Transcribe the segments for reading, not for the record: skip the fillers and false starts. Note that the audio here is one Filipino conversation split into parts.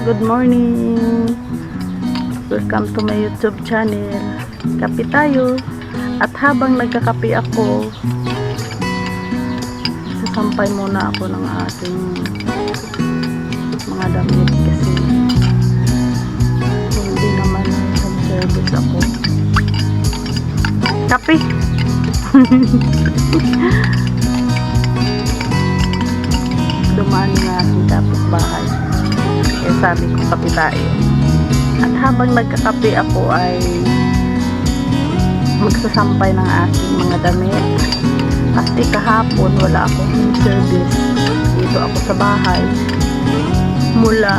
Good morning! Welcome to my YouTube channel. Kape tayo. At habang nagkakape ako, sasampay muna ako ng ating mga damit kasi hindi naman nag-service ako. Kape! Dumaan nga aking kapitbahay. Kaya sabi ko kape tayo. At habang nagkakape ako ay magsasampay ng aking mga damit. Kasi kahapon wala akong home service. Dito ako sa bahay. Mula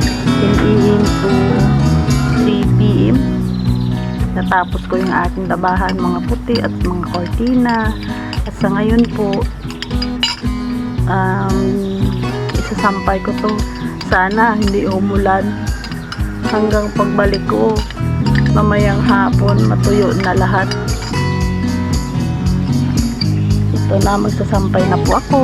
10 AM to 3 PM. Natapos ko yung aking labahan, mga puti at mga kortina. At sa ngayon po, isasampay ko to. Sana hindi umulan hanggang pagbalik ko mamayang hapon matuyo na lahat. Ito na, magsasampay na po ako.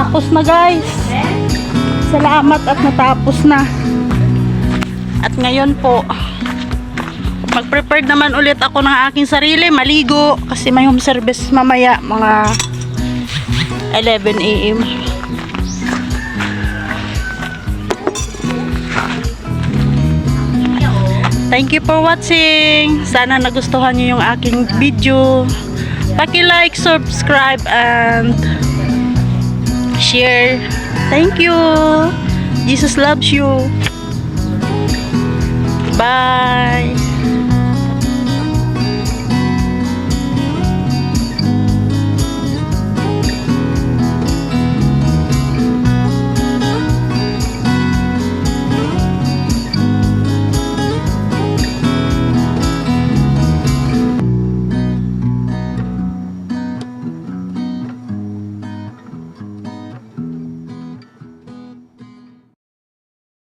Tapos na guys. Salamat at natapos na. At ngayon po, mag-prepare naman ulit ako ng aking sarili, maligo kasi may home service mamaya mga 11 AM. Thank you for watching. Sana nagustuhan niyo yung aking video. Paki-like, subscribe and share. Thank you. Jesus loves you. Bye.